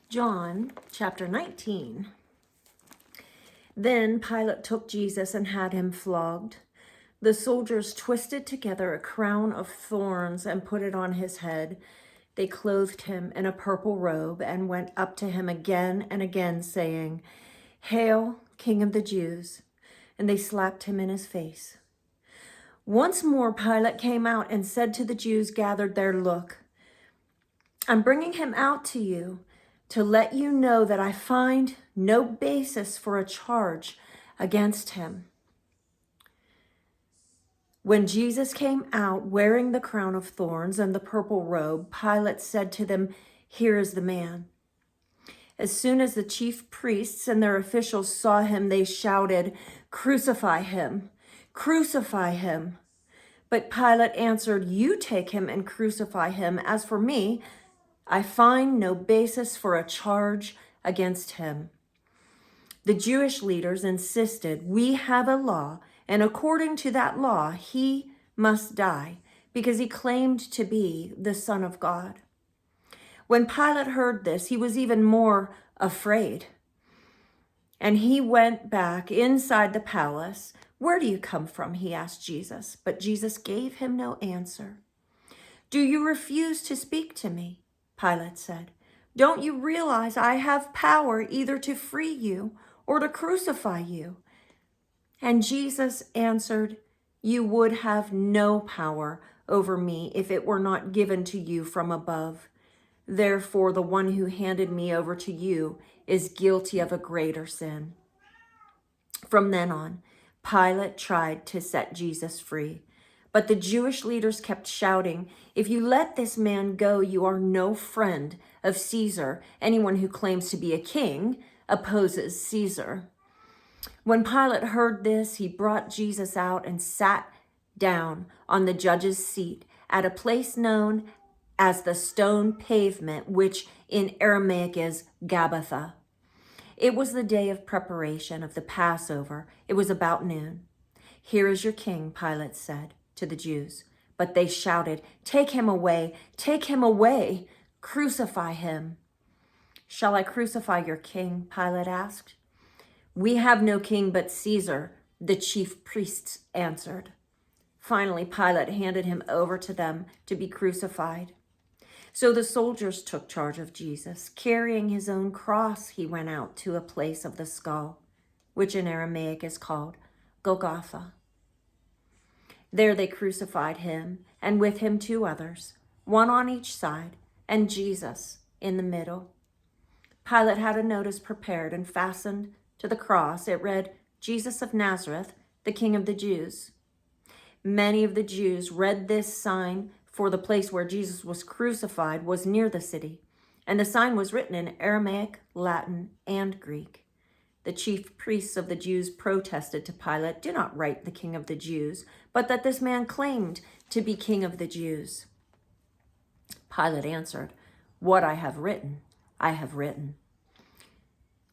John chapter 19. Then Pilate took Jesus and had him flogged. The soldiers twisted together a crown of thorns and put it on his head. They clothed him in a purple robe and went up to him again and again, saying, "Hail, King of the Jews!" And they slapped him in his face. Once more Pilate came out and said to the Jews gathered there, "Look, I'm bringing him out to you to let you know that I find no basis for a charge against him." When Jesus came out wearing the crown of thorns and the purple robe, Pilate said to them, "Here is the man." As soon as the chief priests and their officials saw him, they shouted, "Crucify him! Crucify him!" But Pilate answered, "You take him and crucify him. As for me, I find no basis for a charge against him." The Jewish leaders insisted, "We have a law, and according to that law, he must die, because he claimed to be the Son of God." When Pilate heard this, he was even more afraid. And he went back inside the palace. "Where do you come from?" he asked Jesus. But Jesus gave him no answer. "Do you refuse to speak to me?" Pilate said. "Don't you realize I have power either to free you or to crucify you?" And Jesus answered, "You would have no power over me if it were not given to you from above. Therefore, the one who handed me over to you is guilty of a greater sin." From then on, Pilate tried to set Jesus free. But the Jewish leaders kept shouting, "If you let this man go, you are no friend of Caesar. Anyone who claims to be a king opposes Caesar." When Pilate heard this, he brought Jesus out and sat down on the judge's seat at a place known as the stone pavement, which in Aramaic is Gabbatha. It was the day of preparation of the Passover. It was about noon. "Here is your king," Pilate said to the Jews. But they shouted, "Take him away! Take him away! Crucify him!" "Shall I crucify your king?" Pilate asked. "We have no king but Caesar," the chief priests answered. Finally, Pilate handed him over to them to be crucified. So the soldiers took charge of Jesus. Carrying his own cross, he went out to a place of the skull, which in Aramaic is called Golgotha. There they crucified him, and with him 2 others, one on each side, and Jesus in the middle. Pilate had a notice prepared and fastened to the cross. It read, "Jesus of Nazareth, the King of the Jews." Many of the Jews read this sign, for the place where Jesus was crucified was near the city, and the sign was written in Aramaic, Latin, and Greek. The chief priests of the Jews protested to Pilate, "Do not write the King of the Jews, but that this man claimed to be King of the Jews." Pilate answered, "What I have written, I have written."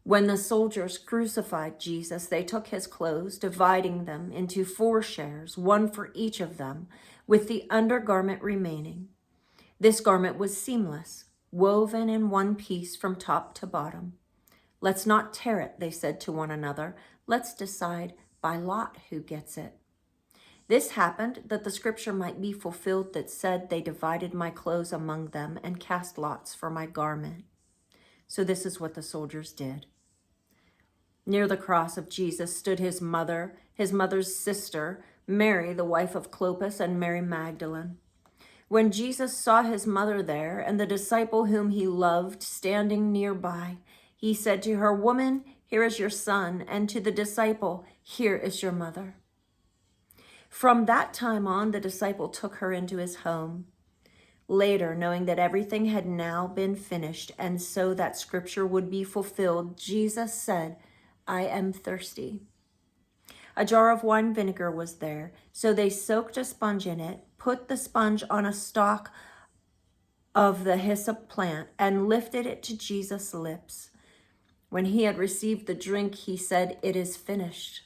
When the soldiers crucified Jesus, they took his clothes, dividing them into 4 shares, one for each of them, with the undergarment remaining. This garment was seamless, woven in one piece from top to bottom. "Let's not tear it," they said to one another. "Let's decide by lot who gets it." This happened that the scripture might be fulfilled that said, "They divided my clothes among them and cast lots for my garment." So this is what the soldiers did. Near the cross of Jesus stood his mother's sister, Mary, the wife of Clopas, and Mary Magdalene. When Jesus saw his mother there and the disciple whom he loved standing nearby, he said to her, "Woman, here is your son," and to the disciple, "Here is your mother." From that time on, the disciple took her into his home. Later, knowing that everything had now been finished, and so that scripture would be fulfilled, Jesus said, "I am thirsty." A jar of wine vinegar was there, so they soaked a sponge in it, put the sponge on a stalk of the hyssop plant, and lifted it to Jesus' lips. When he had received the drink, he said, "It is finished."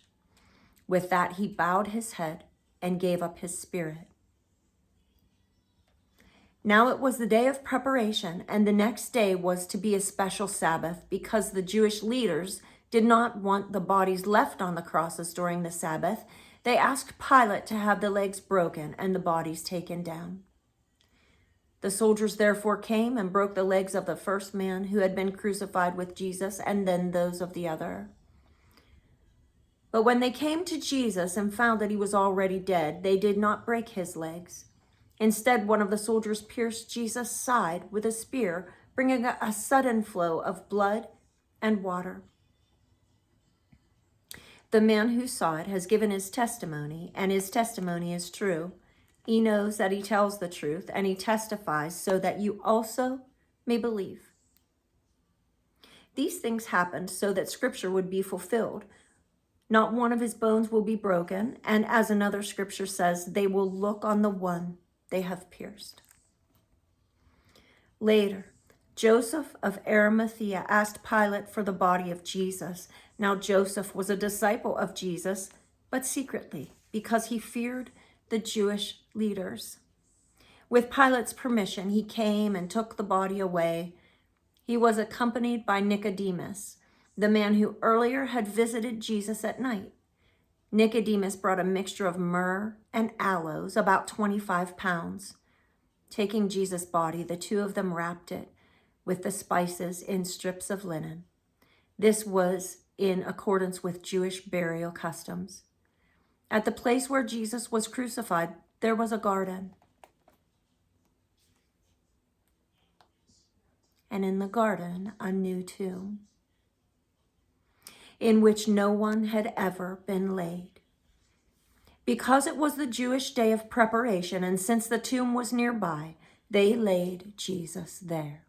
With that, he bowed his head and gave up his spirit. Now it was the day of preparation, and the next day was to be a special Sabbath, because the Jewish leaders did not want the bodies left on the crosses during the Sabbath. They asked Pilate to have the legs broken and the bodies taken down. The soldiers therefore came and broke the legs of the first man who had been crucified with Jesus, and then those of the other. But when they came to Jesus and found that he was already dead, they did not break his legs. Instead, one of the soldiers pierced Jesus' side with a spear, bringing a sudden flow of blood and water. The man who saw it has given his testimony, and his testimony is true. He knows that he tells the truth, and he testifies so that you also may believe. These things happened so that Scripture would be fulfilled. Not one of his bones will be broken, and as another Scripture says, they will look on the one they have pierced. Later, Joseph of Arimathea asked Pilate for the body of Jesus. Now Joseph was a disciple of Jesus, but secretly, because he feared the Jewish leaders. With Pilate's permission, he came and took the body away. He was accompanied by Nicodemus, the man who earlier had visited Jesus at night. Nicodemus brought a mixture of myrrh and aloes, about 25 pounds. Taking Jesus' body, the two of them wrapped it with the spices in strips of linen. This was in accordance with Jewish burial customs. At the place where Jesus was crucified, there was a garden. And in the garden, a new tomb, in which no one had ever been laid. Because it was the Jewish day of preparation, and since the tomb was nearby, they laid Jesus there.